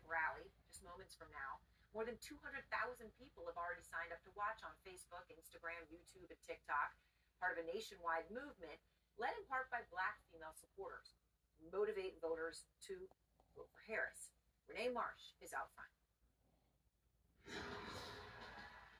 rally just moments from now. More than 200,000 people have already signed up to watch on Facebook, Instagram, YouTube, and TikTok, part of a nationwide movement led in part by Black female supporters to motivate voters to vote for Harris. Renee Marsh is out front.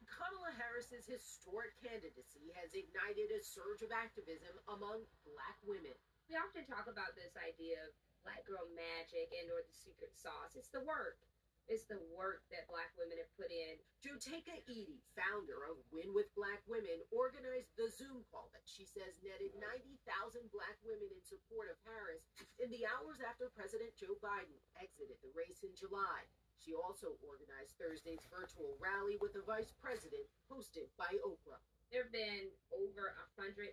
Kamala Harris's historic candidacy has ignited a surge of activism among Black women. We often talk about this idea of Black girl magic and or the secret sauce. It's the work. It's the work that Black women have put in. Joteka Edie, founder of Win with Black Women, organized the Zoom call that she says netted 90,000 Black women in support of Harris in the hours after President Joe Biden exited the race in July. She also organized Thursday's virtual rally with the vice president, hosted by Oprah. There have been over 140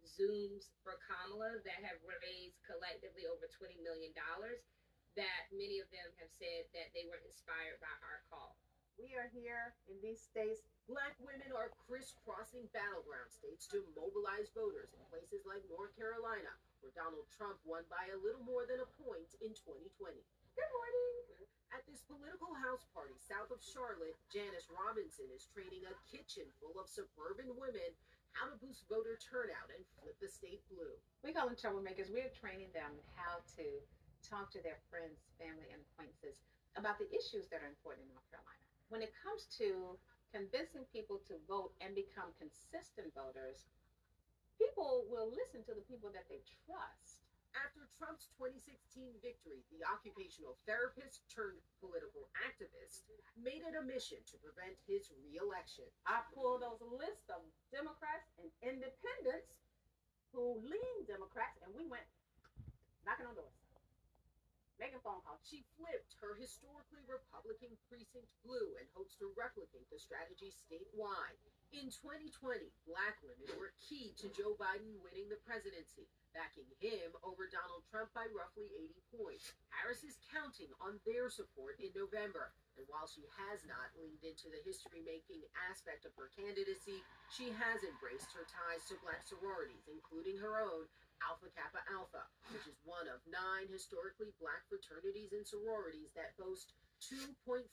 Zooms for Kamala that have raised collectively over $20 million. That many of them have said that they were inspired by our call. We are here in these states. Black women are crisscrossing battleground states to mobilize voters in places like North Carolina, where Donald Trump won by a little more than a point in 2020. Good morning. At this political house party south of Charlotte, Janice Robinson is training a kitchen full of suburban women how to boost voter turnout and flip the state blue. We call them troublemakers. We're training them how to talk to their friends, family, and acquaintances about the issues that are important in North Carolina. When it comes to convincing people to vote and become consistent voters, people will listen to the people that they trust. After Trump's 2016 victory, the occupational therapist turned political activist made it a mission to prevent his re-election. I pulled those lists of Democrats and independents who lean Democrats, and we went knocking on doors, making phone calls. She flipped her historically Republican precinct blue and hopes to replicate the strategy statewide. In 2020, Black women were key to Joe Biden winning the presidency, backing him over Donald Trump by roughly 80 points. Harris is counting on their support in November. And while she has not leaned into the history-making aspect of her candidacy, she has embraced her ties to Black sororities, including her own Alpha Kappa Alpha, which is one of 9 historically Black fraternities and sororities that boast 2.5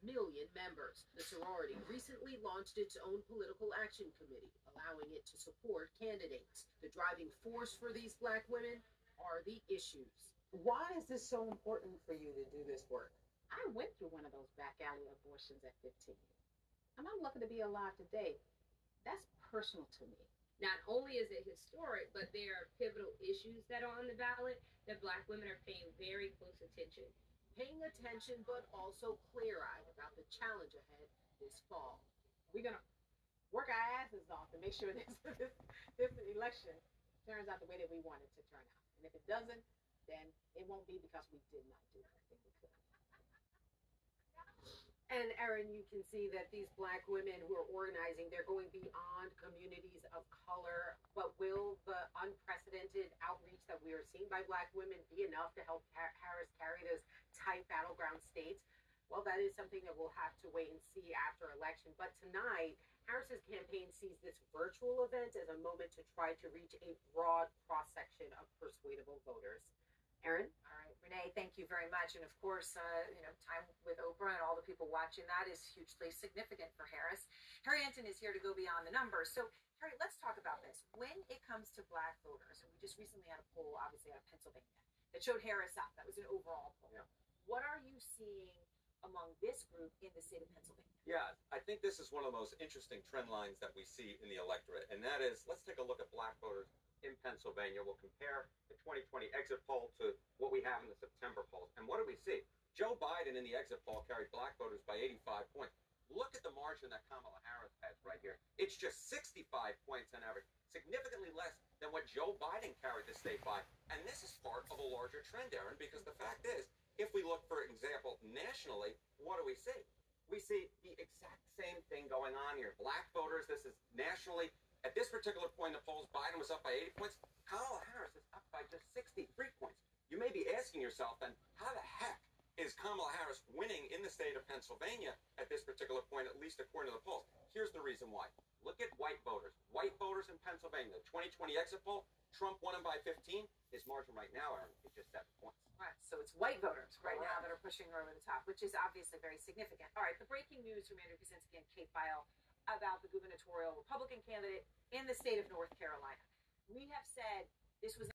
million members. The sorority recently launched its own political action committee, allowing it to support candidates. The driving force for these Black women are the issues. Why is this so important for you to do this work? I went through one of those back alley abortions at 15. And I'm lucky to be alive today. That's personal to me. Not only is it historic, but there are pivotal issues that are on the ballot that Black women are paying very close attention. Paying attention, but also clear-eyed about the challenge ahead this fall. We're going to work our asses off to make sure this election turns out the way that we want it to turn out. And if it doesn't, then it won't be because we did not do everything we could. And Erin, you can see that these Black women who are organizing, they're going beyond communities of color. But will the unprecedented outreach that we are seeing by Black women be enough to help Harris carry those tight battleground states? Well, that is something that we'll have to wait and see after election. But tonight, Harris's campaign sees this virtual event as a moment to try to reach a broad cross-section of persuadable voters. Erin? All right, Renee, thank you very much. And of course, time with Oprah and all the people watching that is hugely significant for Harris. Harry Anton is here to go beyond the numbers. So, Harry, let's talk about this. When it comes to Black voters, and we just recently had a poll, obviously, out of Pennsylvania, that showed Harris up. That was an overall poll. Yeah. What are you seeing among this group in the state of Pennsylvania? Yeah, I think this is one of the most interesting trend lines that we see in the electorate, and that is, let's take a look at Black voters in Pennsylvania. We'll compare the 2020 exit poll to what we have in the September polls. And what do we see? Joe Biden in the exit poll carried Black voters by 85 points. Look at the margin that Kamala Harris has right here. It's just 65 points on average, significantly less than what Joe Biden carried the state by. And this is part of a larger trend, Aaron, because the fact is, if we look, for example, nationally, what do we see? We see the exact same thing going on here. Black voters, this is nationally. At this particular point in the polls, Biden was up by 80 points. Kamala Harris is up by just 63 points. You may be asking yourself then, how the heck is Kamala Harris winning in the state of Pennsylvania at this particular point, at least according to the polls? Here's the reason why. Look at white voters. White voters in Pennsylvania. Pennsylvania. The 2020 exit poll, Trump won him by 15. His margin right now, Aaron, is just 7 points. Right, so it's white voters right now Correct. that are pushing her over the top, which is obviously very significant. All right, the breaking news from Andrew Kaczynski and Kate File about the gubernatorial Republican candidate in the state of North Carolina. We have said this was